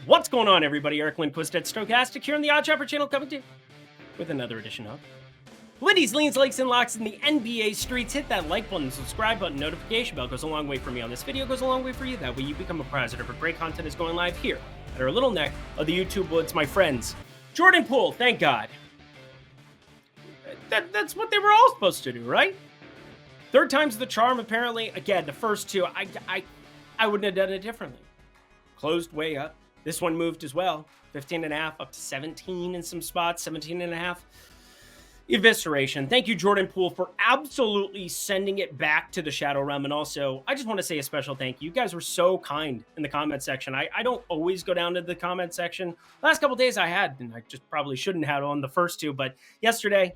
What's going on, everybody? Eric Lindquist at Stochastic here on the Odd Shopper channel, coming to you with another edition of Lindy's Leans, Lakes, and Locks in the NBA streets. Hit that like button, subscribe button, notification bell. Goes a long way for me on this video, goes a long way for you. That way you become a prizer for great content is going live here at our little neck of the YouTube woods, my friends. Jordan Poole, thank God. That's what they were all supposed to do, right? Third time's the charm, apparently. Again, the first two, I wouldn't have done it differently. Closed way up. This one moved as well. 15.5 up to 17 in some spots. 17.5. Evisceration. Thank you, Jordan Poole, for absolutely sending it back to the Shadow Realm. And also, I just want to say a special thank you. You guys were so kind in the comment section. I don't always go down to the comment section. Last couple days I had, and I just probably shouldn't have on the first two. But yesterday,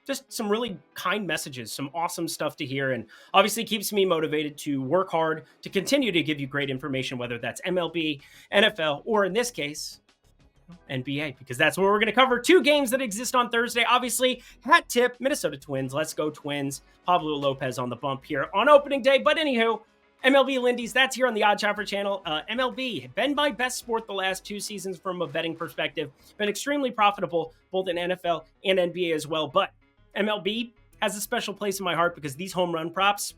just some really kind messages, some awesome stuff to hear, and obviously keeps me motivated to work hard to continue to give you great information, whether that's MLB, NFL, or in this case, NBA, because that's what we're going to cover. Two games that exist on Thursday. Obviously, hat tip, Minnesota Twins. Let's go Twins. Pablo Lopez on the bump here on opening day. But anywho, MLB Lindy's, that's here on the Odd Shopper channel. MLB, been my best sport the last two seasons from a betting perspective. Been extremely profitable, both in NFL and NBA as well. But MLB has a special place in my heart because these home run props,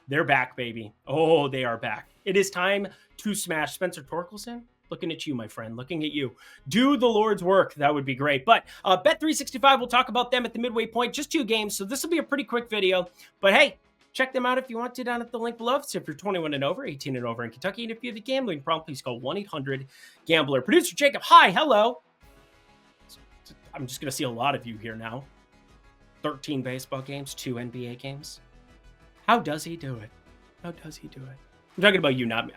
they're back, baby. Oh, they are back. It is time to smash. Spencer Torkelson, looking at you, my friend, looking at you. Do the Lord's work. That would be great. But Bet365, we'll talk about them at the midway point. Just two games, so this will be a pretty quick video. But hey, check them out if you want to down at the link below. So if you're 21 and over, 18 and over in Kentucky, and if you have a gambling problem, please call 1-800-GAMBLER. Producer Jacob, hi, hello. I'm just going to see a lot of you here now. 13 baseball games, 2 NBA games. How does he do it? How does he do it? I'm talking about you, not me.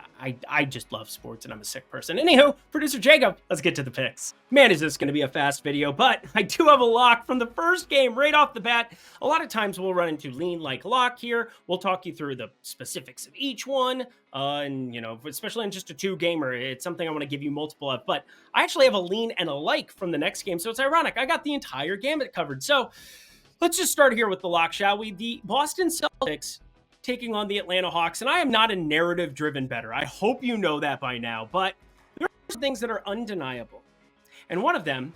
I just love sports and I'm a sick person. Anywho, producer Jacob, let's get to the picks. Man, is this going to be a fast video, but I do have a lock from the first game right off the bat. A lot of times we'll run into lean like lock here. We'll talk you through the specifics of each one. And, you know, especially in just a two-gamer, it's something I want to give you multiple of. But I actually have a lean and a like from the next game, so it's ironic. I got the entire gamut covered. So let's just start here with the lock, shall we? The Boston Celtics taking on the Atlanta Hawks, and I am not a narrative-driven bettor. I hope you know that by now, but there are some things that are undeniable. And one of them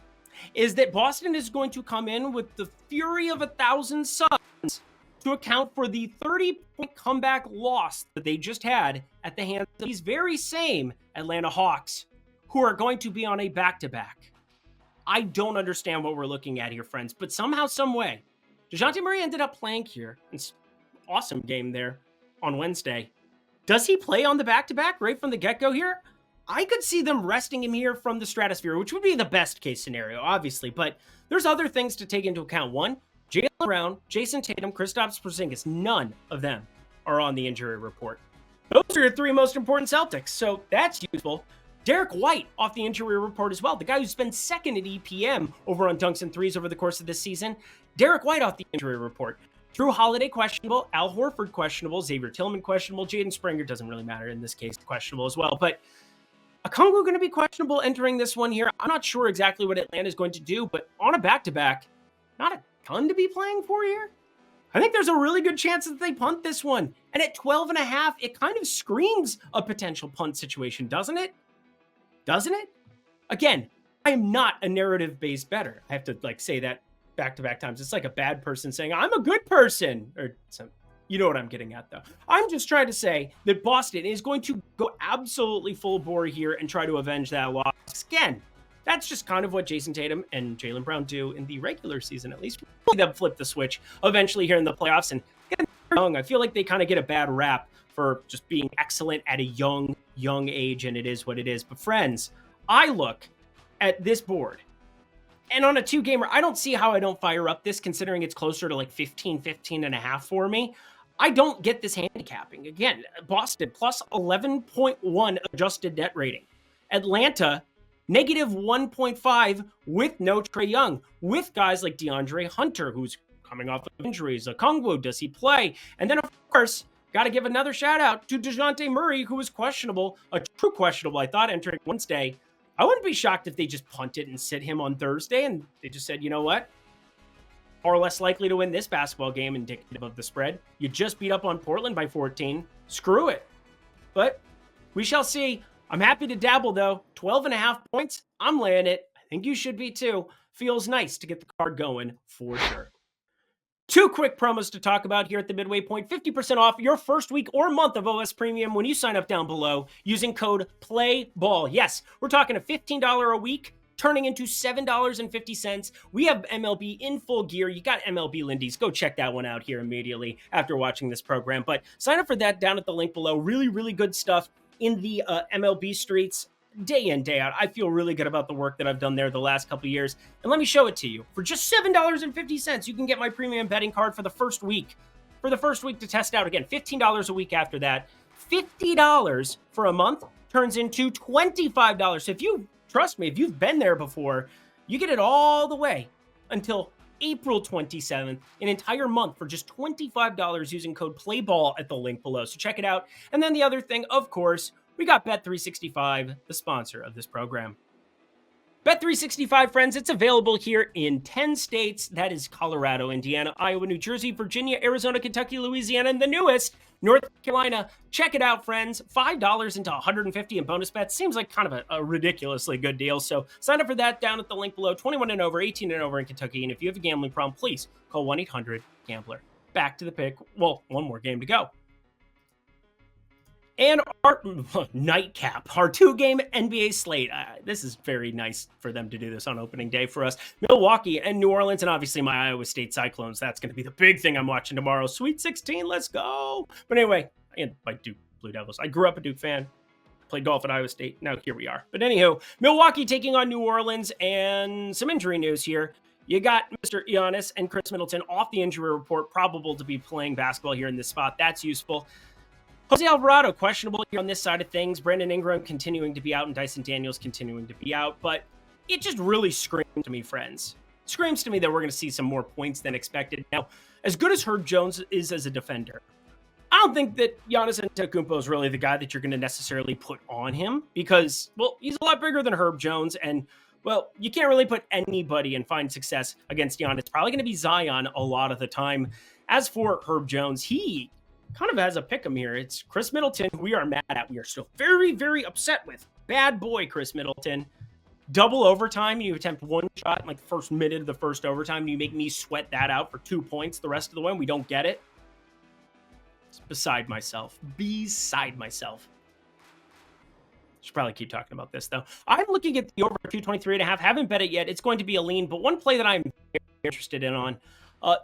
is that Boston is going to come in with the fury of 1,000 suns to account for the 30-point comeback loss that they just had at the hands of these very same Atlanta Hawks, who are going to be on a back-to-back. I don't understand what we're looking at here, friends, but somehow, some way, DeJounte Murray ended up playing here. It's an awesome game there on Wednesday. Does he play on the back-to-back right from the get-go here? I could see them resting him here from the stratosphere, which would be the best case scenario, obviously, but there's other things to take into account. One, Jaylen Brown, Jason Tatum, Kristaps Porzingis, none of them are on the injury report. Those are your three most important Celtics, so that's useful. Derek White off the injury report as well. The guy who's been second at EPM over on dunks and threes over the course of this season. Derek White off the injury report. Drew Holiday questionable. Al Horford questionable. Xavier Tillman questionable. Jaden Springer doesn't really matter in this case, questionable as well. But Okongwu going to be questionable entering this one here. I'm not sure exactly what Atlanta is going to do, but on a back-to-back, not a ton to be playing for here. I think there's a really good chance that they punt this one. And at 12.5, it kind of screams a potential punt situation, doesn't it? Doesn't it? Again, I am not a narrative-based bettor. I have to say that back-to-back times. It's like a bad person saying, I'm a good person. Or some, you know what I'm getting at, though. I'm just trying to say that Boston is going to go absolutely full bore here and try to avenge that loss. Again, that's just kind of what Jason Tatum and Jaylen Brown do in the regular season, at least. We'll see them flip the switch eventually here in the playoffs. And young, I feel like they kind of get a bad rap for just being excellent at a young age, and it is what it is. But friends, I look at this board, and on a two-gamer, I don't see how I don't fire up this, considering it's closer to 15 and a half for me. I don't get this handicapping. Again, Boston plus 11.1 adjusted net rating. Atlanta, negative 1.5 with no Trae Young, with guys like DeAndre Hunter, who's coming off of injuries. Okongwu, does he play? And then, of course, got to give another shout out to DeJounte Murray, who was questionable, a true questionable, I thought, entering Wednesday. I wouldn't be shocked if they just punted and sit him on Thursday and they just said, you know what? Far less likely to win this basketball game, indicative of the spread. You just beat up on Portland by 14. Screw it. But we shall see. I'm happy to dabble, though. 12.5 points. I'm laying it. I think you should be too. Feels nice to get the card going for sure. Two quick promos to talk about here at the midway point. 50% off your first week or month of OS Premium when you sign up down below using code PLAYBALL. Yes, we're talking a $15 a week turning into $7.50. We have MLB in full gear. You got MLB Lindy's. Go check that one out here immediately after watching this program. But sign up for that down at the link below. Really, really good stuff in the MLB streets. Day in, day out. I feel really good about the work that I've done there the last couple years. And let me show it to you. For just $7.50, you can get my premium betting card for the first week. For the first week to test out. Again, $15 a week after that. $50 for a month turns into $25. So if you, trust me, if you've been there before, you get it all the way until April 27th, an entire month for just $25 using code PLAYBALL at the link below. So check it out. And then the other thing, of course, we got Bet365, the sponsor of this program. Bet365, friends, it's available here in 10 states. That is Colorado, Indiana, Iowa, New Jersey, Virginia, Arizona, Kentucky, Louisiana, and the newest, North Carolina. Check it out, friends. $5 into $150 in bonus bets. Seems like kind of a ridiculously good deal. So sign up for that down at the link below. 21 and over, 18 and over in Kentucky. And if you have a gambling problem, please call 1-800-GAMBLER. Back to the pick. Well, one more game to go. And our nightcap, our two-game NBA slate. This is very nice for them to do this on opening day for us. Milwaukee and New Orleans, and obviously my Iowa State Cyclones. That's going to be the big thing I'm watching tomorrow. Sweet 16, let's go. But anyway, and my Duke Blue Devils. I grew up a Duke fan. Played golf at Iowa State. Now here we are. But anywho, Milwaukee taking on New Orleans, and some injury news here. You got Mr. Giannis and Chris Middleton off the injury report, probable to be playing basketball here in this spot. That's useful. Jose Alvarado, questionable here on this side of things. Brandon Ingram continuing to be out and Dyson Daniels continuing to be out. But it just really screams to me, friends. Screams to me that we're going to see some more points than expected. Now, as good as Herb Jones is as a defender, I don't think that Giannis Antetokounmpo is really the guy that you're going to necessarily put on him because, well, he's a lot bigger than Herb Jones. And, well, you can't really put anybody and find success against Giannis. It's probably going to be Zion a lot of the time. As for Herb Jones, he kind of has a pick 'em here. It's Chris Middleton, who we are mad at. We are still very, very upset with. Bad boy, Chris Middleton. Double overtime. You attempt one shot in like the first minute of the first overtime. And you make me sweat that out for 2 points the rest of the way. And we don't get it. It's beside myself. Beside myself. Should probably keep talking about this, though. I'm looking at the over 223.5. Haven't bet it yet. It's going to be a lean. But one play that I'm very interested in on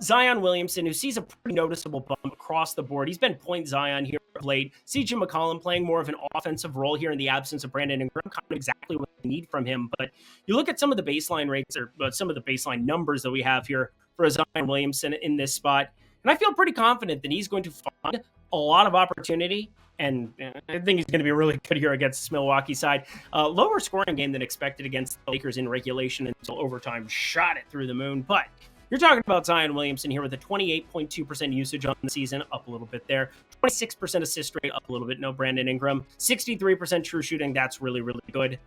Zion Williamson, who sees a pretty noticeable bump across the board. He's been point Zion here of late. CJ McCollum playing more of an offensive role here in the absence of Brandon Ingram, kind of exactly what we need from him. But you look at some of the baseline rates or some of the baseline numbers that we have here for Zion Williamson in this spot. And I feel pretty confident that he's going to find a lot of opportunity. And I think he's going to be really good here against this Milwaukee side. Lower scoring game than expected against the Lakers in regulation until overtime shot it through the moon. But you're talking about Zion Williamson here with a 28.2% usage on the season, up a little bit there. 26% assist rate, up a little bit. No Brandon Ingram. 63% true shooting. That's really, really good.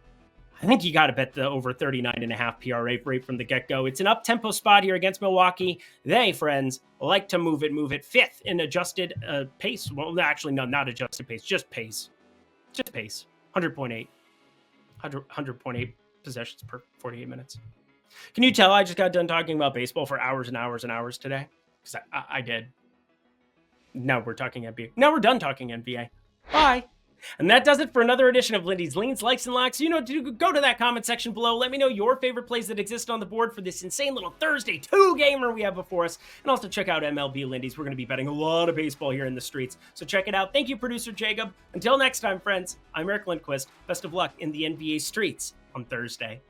I think you got to bet the over 39.5 PRA rate from the get-go. It's an up-tempo spot here against Milwaukee. They, friends, like to move it. Fifth in adjusted pace. Well, actually, no, not adjusted pace. Just pace. 100.8. 100.8 possessions per 48 minutes. Can you tell I just got done talking about baseball for hours and hours and hours today? Because I did. Now we're talking NBA. Now we're done talking NBA. Bye. And that does it for another edition of Lindy's Leans, Likes, and Locks. You know, to go to that comment section below. Let me know your favorite plays that exist on the board for this insane little Thursday two-gamer we have before us. And also check out MLB Lindy's. We're going to be betting a lot of baseball here in the streets. So check it out. Thank you, producer Jacob. Until next time, friends, I'm Eric Lindquist. Best of luck in the NBA streets on Thursday.